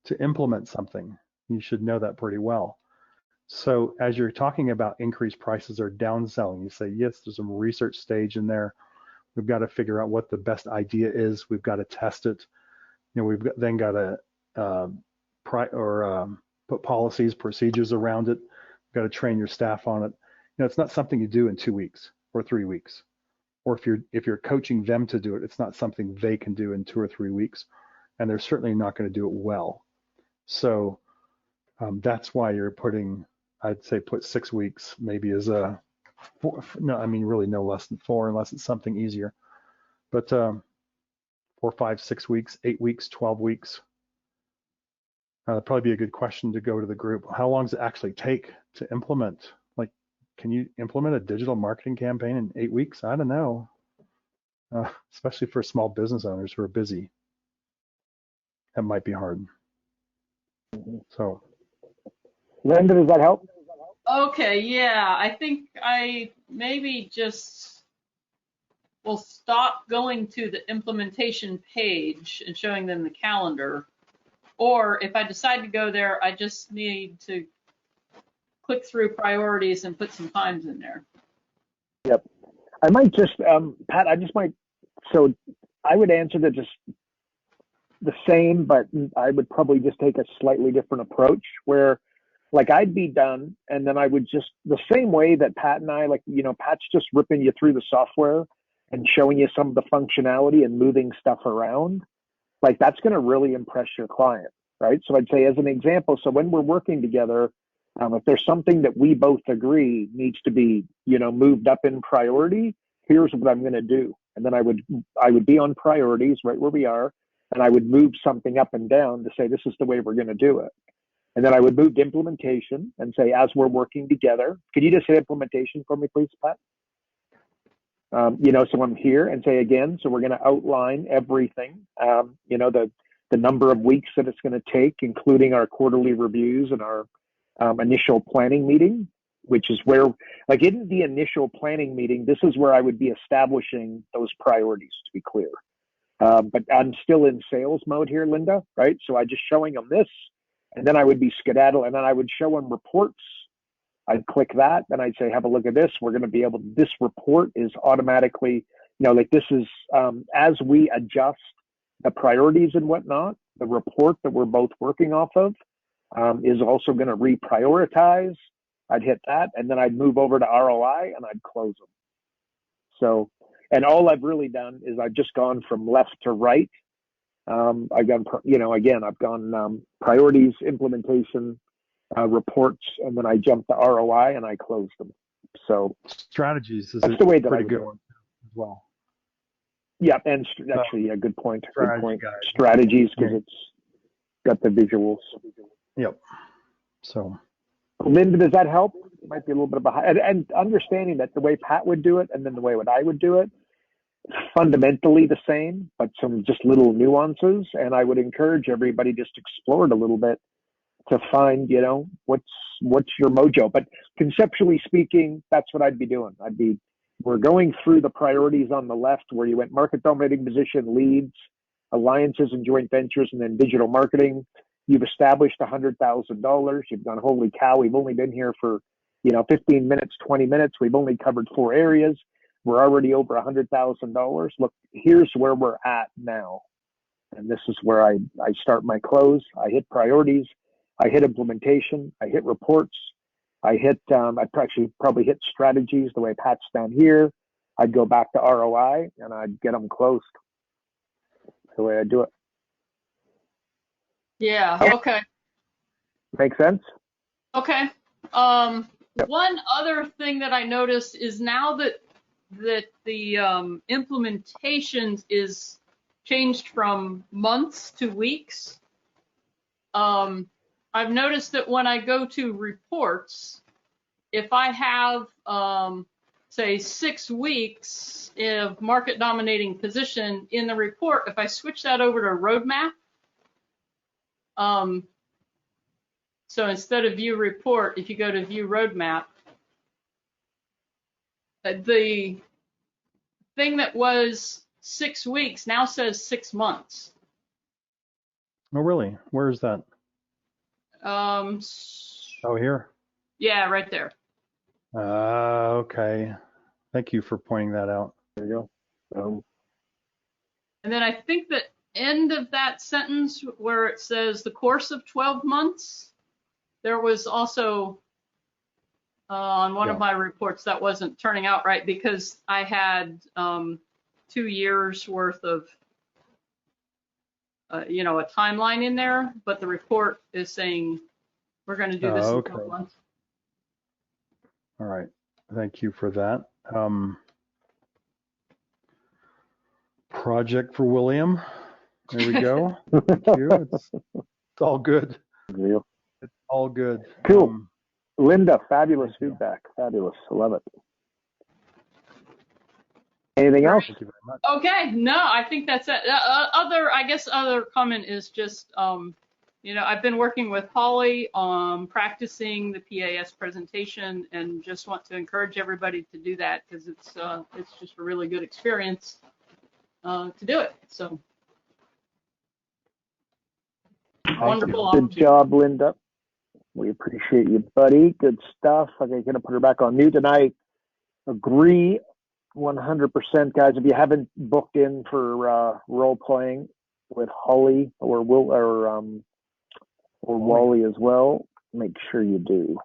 to implement something. You should know that pretty well. So as you're talking about increased prices or downselling, you say, yes, there's some research stage in there. We've got to figure out what the best idea is. We've got to test it. We've then got to put policies, procedures around it. We've got to train your staff on it. It's not something you do in 2 weeks or 3 weeks. Or if you're coaching them to do it, it's not something they can do in 2 or 3 weeks, and they're certainly not going to do it well. So that's why you're I'd say put 6 weeks maybe as really no less than 4 unless it's something easier. But 4, 5, 6 weeks, 8 weeks, 12 weeks. That'd probably be a good question to go to the group. How long does it actually take to implement? Like, can you implement a digital marketing campaign in 8 weeks? I don't know. Especially for small business owners who are busy. That might be hard. So, Linda, does that help? Okay, yeah, I think I maybe just will stop going to the implementation page and showing them the calendar. Or if I decide to go there, I just need to click through priorities and put some times in there. Yep. I might just, Pat, so I would answer that just the same, but I would probably just take a slightly different approach where, like, I'd be done, and then I would just, the same way that Pat and I, like, Pat's just ripping you through the software and showing you some of the functionality and moving stuff around, like, that's going to really impress your client, right? So I'd say, as an example, so when we're working together, if there's something that we both agree needs to be, moved up in priority, here's what I'm going to do. And then I would be on priorities right where we are, and I would move something up and down to say, this is the way we're going to do it. And then I would move to implementation and say, as we're working together, could you just hit implementation for me, please, Pat? So I'm here and say again, so we're going to outline everything, the number of weeks that it's going to take, including our quarterly reviews and our initial planning meeting, which is where, like, in the initial planning meeting, this is where I would be establishing those priorities, to be clear. But I'm still in sales mode here, Linda, right? So I just showing them this, and then I would be skedaddle, and then I would show them reports. I'd click that, and I'd say, have a look at this. We're going to be able to, this report is automatically, this is, as we adjust the priorities and whatnot, the report that we're both working off of is also going to reprioritize. I'd hit that, and then I'd move over to ROI, and I'd close them. So, and all I've really done is I've just gone from left to right. I've gone, I've gone priorities, implementation, reports, and then I jumped to ROI and I closed them. So strategies is that's the way that pretty I good do it. one as well. Yeah, and actually, yeah, good point. Good point. Guide. Strategies, because it's got the visuals. Yep. So, Linda, does that help? It might be a little bit behind, and understanding that the way Pat would do it and then the way I would do it, fundamentally the same, but some just little nuances. And I would encourage everybody just to explore it a little bit to find, what's your mojo. But conceptually speaking, that's what I'd be doing. We're going through the priorities on the left where you went market dominating position, leads, alliances and joint ventures, and then digital marketing. You've established $100,000. You've gone, holy cow, we've only been here for, 15 minutes, 20 minutes. We've only covered 4 areas. We're already over $100,000. Look, here's where we're at now. And this is where I start my close. I hit priorities. I hit implementation. I hit reports. I hit, I'd actually probably hit strategies the way Pat's down here. I'd go back to ROI and I'd get them closed. That's the way I do it. Yeah, okay. Make sense? Okay. One other thing that I noticed is now that the implementation is changed from months to weeks, I've noticed that when I go to reports, if I have, say, 6 weeks of market dominating position in the report, if I switch that over to roadmap, so instead of view report, if you go to view roadmap, the thing that was 6 weeks now says 6 months. Oh, really? Where is that? Oh, here? Yeah, right there. Okay. Thank you for pointing that out. There you go. And then I think the end of that sentence where it says the course of 12 months, there was also on one of my reports that wasn't turning out right because I had 2 years worth of a timeline in there, but the report is saying we're going to do this in 12 months. All right. Thank you for that. Project for William. There we go. Thank you. It's all good. Real. It's all good. Cool. Linda, fabulous thank you. feedback. Fabulous. I love it. Anything else? Thank you very much. Okay, no, I think that's it. Other comment is just, I've been working with Holly on practicing the PAS presentation, and just want to encourage everybody to do that, because it's just a really good experience to do it. So wonderful. Good job, Linda. We appreciate you, buddy. Good stuff. Okay, gonna put her back on mute, and I agree 100%, guys. If you haven't booked in for role playing with Holly or Wally as well, make sure you do.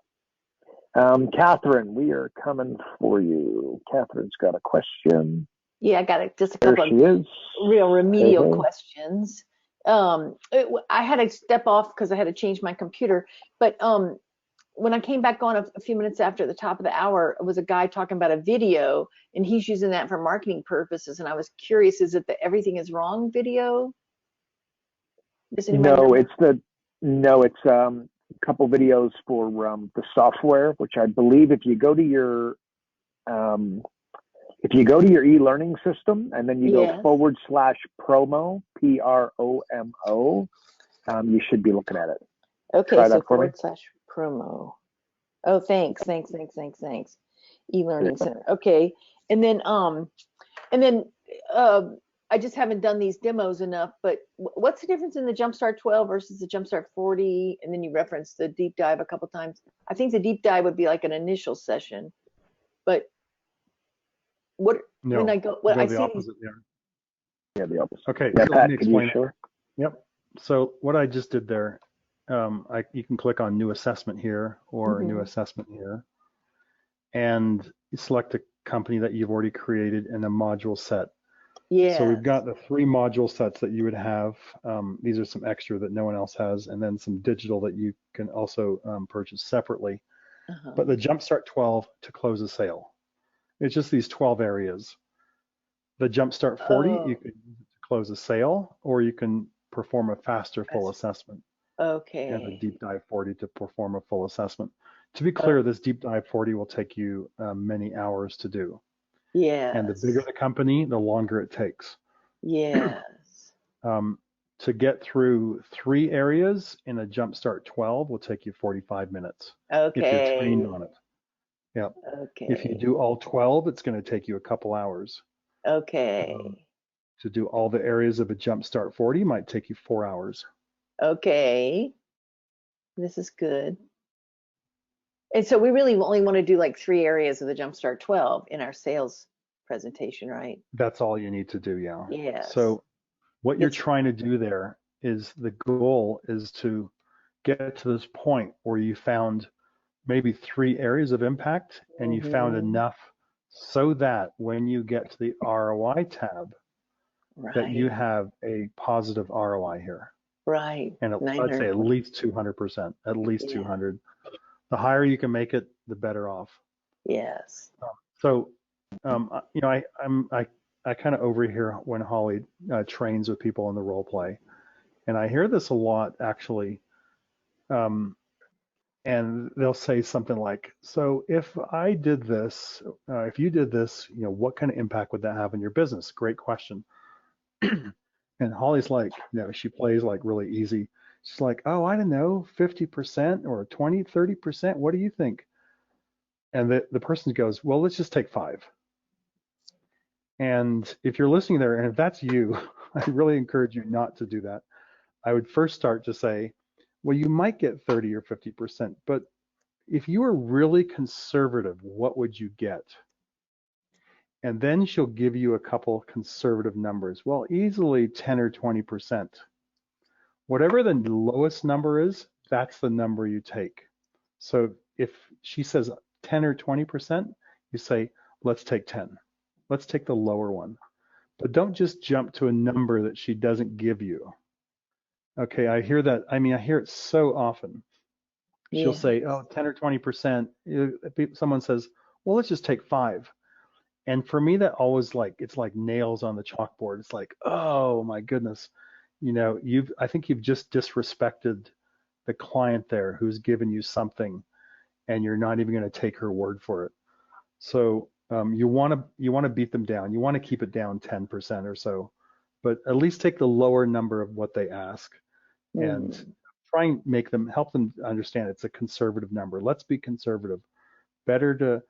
Catherine, we are coming for you. Catherine's got a question. Yeah, I got just a There couple she of is. real remedial Hey. questions. I had to step off because I had to change my computer, but when I came back on a few minutes after the top of the hour, it was a guy talking about a video, and he's using that for marketing purposes. And I was curious, is it the Everything is Wrong video? Does anybody know? It's a couple videos for the software, which I believe if you go to your e-learning system and then you go /promo, PROMO, you should be looking at it. Okay, Try so that for me. /promo. Oh, thanks. E-learning center. Okay, and then I just haven't done these demos enough. But what's the difference in the Jumpstart 12 versus the Jumpstart 40? And then you referenced the deep dive a couple times. I think the deep dive would be like an initial session, but when I go, I see opposite there. Yeah, the opposite. Okay, Yeah, so Pat, let me can you explain. sure? Yep. So what I just did there, you can click on New Assessment here or New Assessment here, and you select a company that you've already created in a module set. Yeah. So we've got the 3 module sets that you would have. These are some extra that no one else has, and then some digital that you can also purchase separately. But the Jumpstart 12 to close a sale. It's just these 12 areas. The Jumpstart 40, you can use it to close a sale, or you can perform a faster full assessment. Okay. And the Deep Dive 40 to perform a full assessment. To be clear, this Deep Dive 40 will take you many hours to do. Yes. And the bigger the company, the longer it takes. Yes. To get through 3 areas in a Jumpstart 12 will take you 45 minutes. Okay. If you're trained on it. Yeah. Okay. If you do all 12, it's going to take you a couple hours. Okay. To do all the areas of a Jumpstart 40 might take you 4 hours. Okay. This is good. And so we really only want to do like 3 areas of the Jumpstart 12 in our sales presentation, right? That's all you need to do, yeah. Yes. So what you're trying to do there is the goal is to get to this point where you found maybe 3 areas of impact and you found enough so that when you get to the ROI tab, that you have a positive ROI here. Right. And I'd say at least 200%, at least 200. The higher you can make it, the better off. Yes. So, I kind of overhear when Holly trains with people in the role play, and I hear this a lot actually. And they'll say something like, "So if I did this, if you did this, what kind of impact would that have on your business?" Great question. And Holly's like, she plays like really easy. She's like, "Oh, I don't know, 50% or 20, 30%. What do you think?" And the person goes, "Well, let's just take 5. And if you're listening there, and if that's you, I really encourage you not to do that. I would first start to say, well, you might get 30 or 50%, but if you were really conservative, what would you get? And then she'll give you a couple conservative numbers. Well, easily 10 or 20%. Whatever the lowest number is, that's the number you take. So if she says 10 or 20%, you say, let's take 10. Let's take the lower one. But don't just jump to a number that she doesn't give you. Okay, I hear that. I hear it so often. She'll say, oh, 10 or 20%. Someone says, well, let's just take 5. And for me, that always it's like nails on the chalkboard. It's like, oh my goodness, I think you've just disrespected the client there who's given you something, and you're not even going to take her word for it. So you want to beat them down. You want to keep it down 10% or so, but at least take the lower number of what they ask, and try and help them understand it's a conservative number. Let's be conservative. Better to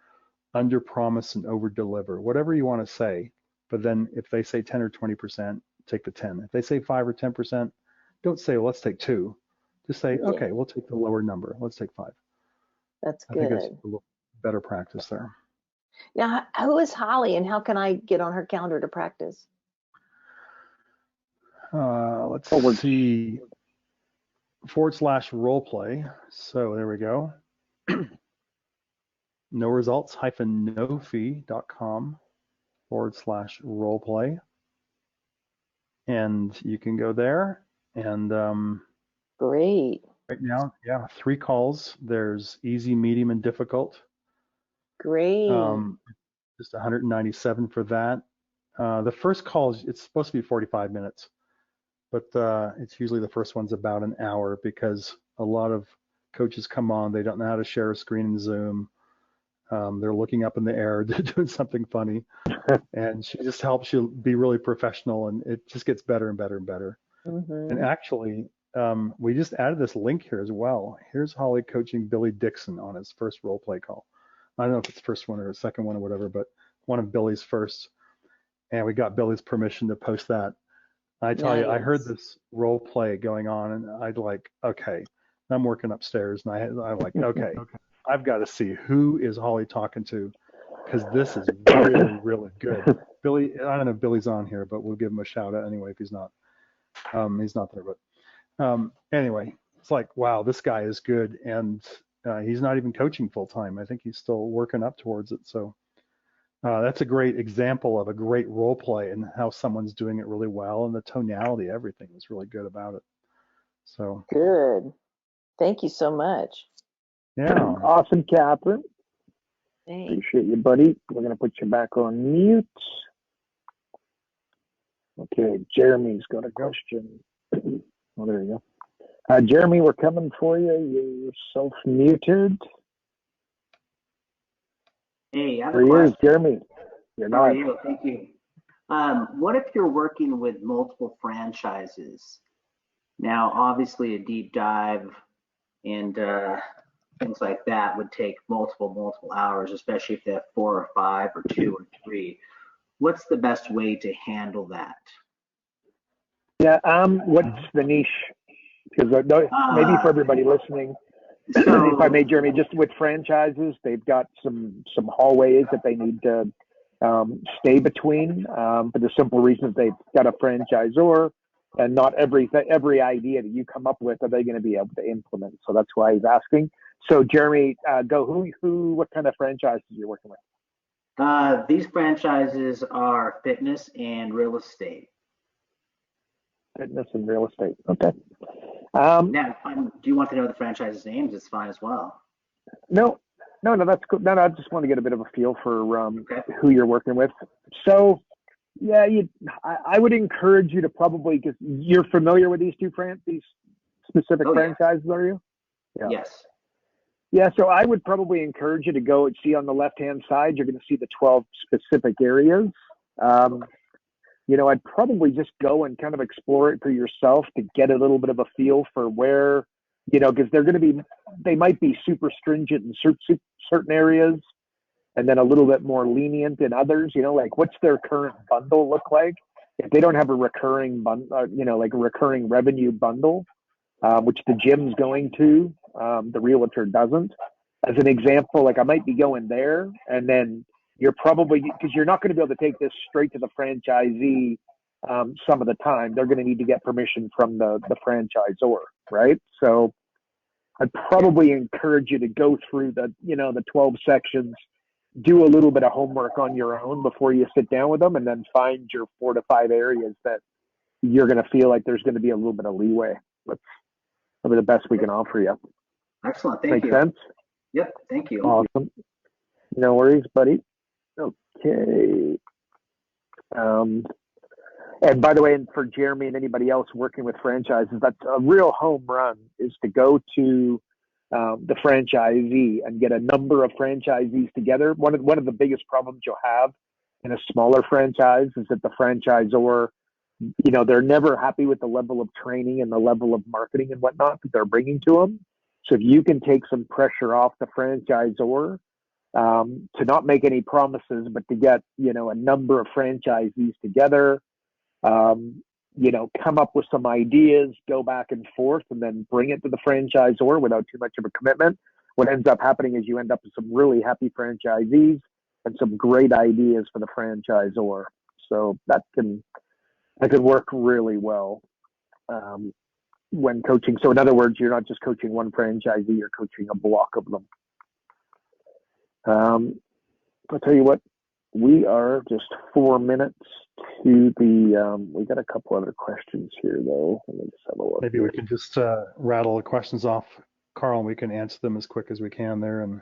under promise and over deliver, whatever you want to say. But then if they say 10 or 20%, take the 10. If they say 5 or 10%, don't say, well, let's take 2. Just say, okay, we'll take the lower number. Let's take 5. That's good. I think it's a little better practice there. Now, who is Holly, and how can I get on her calendar to practice? Let's see. /role play. So there we go. No results -nofee.com /role play. And you can go there, and great. Right now, 3 calls. There's easy, medium, and difficult. Great. Just 197 for that. The first call it's supposed to be 45 minutes, but it's usually the first one's about an hour, because a lot of coaches come on, they don't know how to share a screen in Zoom. They're looking up in the air, they're doing something funny, and she just helps you be really professional, and it just gets better and better and better. And actually, we just added this link here as well. Here's Holly coaching Billy Dixon on his first role play call. I don't know if it's the first one or the second one or whatever, but one of Billy's first. And we got Billy's permission to post that. I tell you, I heard this role play going on, and I'd like, okay, I'm working upstairs, and I'm like, okay, I've got to see who is Holly talking to, because this is really, really good. Billy, I don't know if Billy's on here, but we'll give him a shout out anyway if he's not. He's not there, but anyway, it's like, wow, this guy is good, and he's not even coaching full time. I think he's still working up towards it. So that's a great example of a great role play and how someone's doing it really well, and the tonality, everything was really good about it. So good. Thank you so much. Yeah. Awesome, Catherine. Thanks. Appreciate you, buddy. We're going to put you back on mute. Okay, Jeremy's got a question. Oh, there you go. Jeremy, we're coming for you. You're self-muted. Hey, I have For a years, question. Jeremy. You're How are not. you? Thank you. What if you're working with multiple franchises? Now, obviously, a deep dive and things like that would take multiple hours, especially if they have 4 or 5 or 2 or 3. What's the best way to handle that? Yeah. What's the niche? Because maybe for everybody listening, so, if I may, Jeremy, just with franchises, they've got some hallways that they need to stay between for the simple reason that they've got a franchisor, and not every idea that you come up with are they going to be able to implement. So that's why he's asking. So Jeremy, what kind of franchises are you working with? These franchises are fitness and real estate. Fitness and real estate. Okay. Now, do you want to know the franchises' names? It's fine as well. No, that's cool. No, I just want to get a bit of a feel for who you're working with. So, yeah, I would encourage you to probably, because you're familiar with these specific franchises, are you? Yeah. Yes. Yeah, so I would probably encourage you to go and see on the left-hand side, you're going to see the 12 specific areas. I'd probably just go and kind of explore it for yourself to get a little bit of a feel for where, because they might be super stringent in certain areas, and then a little bit more lenient in others. Like what's their current bundle look like? If they don't have a recurring like a recurring revenue bundle, which the gym's going to, the realtor doesn't. As an example, like I might be going there, and then you're probably, because you're not going to be able to take this straight to the franchisee some of the time. They're going to need to get permission from the franchisor, right? So I'd probably encourage you to go through the 12 sections, do a little bit of homework on your own before you sit down with them, and then find your 4 to 5 areas that you're going to feel like there's going to be a little bit of leeway. That's probably the best we can offer you. Excellent. Thank you. Make sense? Yep. Thank you. Awesome. No worries, buddy. Okay. And by the way, and for Jeremy and anybody else working with franchises, that's a real home run, is to go to the franchisee and get a number of franchisees together. One of the biggest problems you'll have in a smaller franchise is that the franchisor, they're never happy with the level of training and the level of marketing and whatnot that they're bringing to them. So if you can take some pressure off the franchisor to not make any promises, but to get, a number of franchisees together, come up with some ideas, go back and forth, and then bring it to the franchisor without too much of a commitment. What ends up happening is you end up with some really happy franchisees and some great ideas for the franchisor. So that can work really well when coaching. So in other words, you're not just coaching one franchisee, you're coaching a block of them. I'll tell you what, we are just 4 minutes to the, we got a couple other questions here though. Let me just have a look. Maybe we can just rattle the questions off, Carl, and we can answer them as quick as we can there. And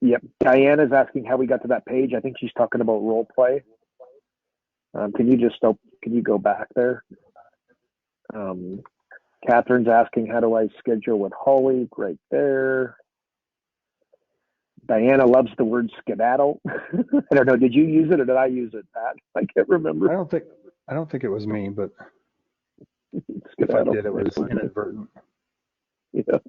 yep, Diana's asking how we got to that page. I think she's talking about role play. Can you go back there? Catherine's asking, how do I schedule with Holly? Right there. Diana loves the word skedaddle. I don't know. Did you use it or did I use it, Pat? I can't remember. I don't think it was me, but if I did, it was inadvertent. Yeah.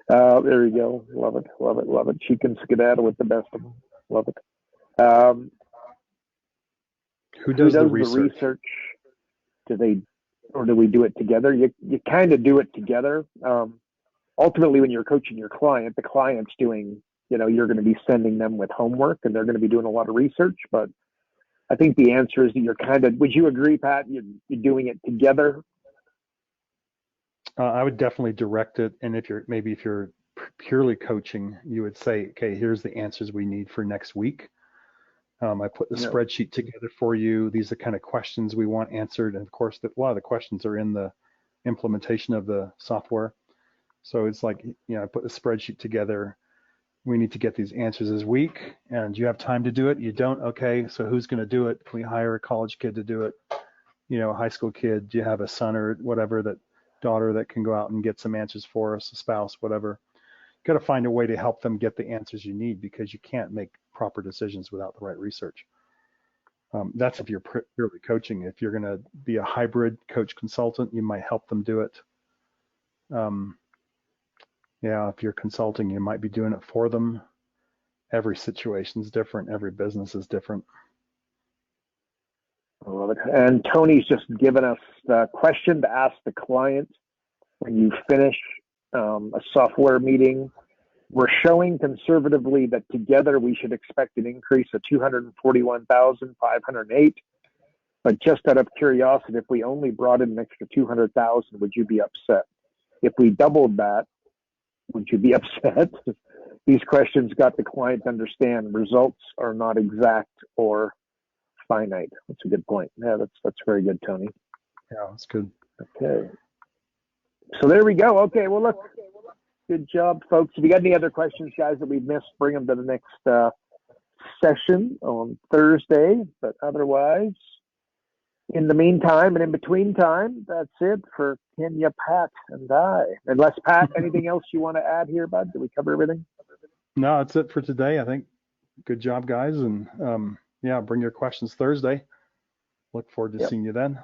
There you go. Love it. Love it. Love it. She can skedaddle with the best of them. Love it. Who does the research? Do we do it together? You kind of do it together. Ultimately, when you're coaching your client, the client's doing, you're going to be sending them with homework and they're going to be doing a lot of research. But I think the answer is that you're would you agree, Pat? You're doing it together? I would definitely direct it. And if you're purely coaching, you would say, okay, here's the answers we need for next week. I put the spreadsheet together for you. These are the kind of questions we want answered. And of course, a lot of the questions are in the implementation of the software. So it's like, I put the spreadsheet together. We need to get these answers this week. And you have time to do it? You don't? Okay, so who's going to do it? Can we hire a college kid to do it? A high school kid? Do you have a son or whatever, daughter that can go out and get some answers for us, a spouse, whatever? Got to find a way to help them get the answers you need, because you can't make proper decisions without the right research. That's if you're purely coaching. If you're going to be a hybrid coach consultant, you might help them do it. If you're consulting, you might be doing it for them. Every situation is different. Every business is different. I love it. And Tony's just given us the question to ask the client when you finish a software meeting. We're showing conservatively that together we should expect an increase of 241,508. But just out of curiosity, if we only brought in an extra 200,000, would you be upset? If we doubled that, would you be upset? These questions got the client to understand results are not exact or finite. That's a good point. Yeah, that's very good, Tony. Yeah, that's good. Okay. So there we go. Okay, well, look, good job, folks. If you got any other questions, guys, that we've missed, bring them to the next session on Thursday. But otherwise, in the meantime and in between time, that's it for Kenya, Pat, and I. Unless, Pat, anything else you want to add here, bud? Did we cover everything? No, that's it for today, I think. Good job, guys. And bring your questions Thursday. Look forward to seeing you then.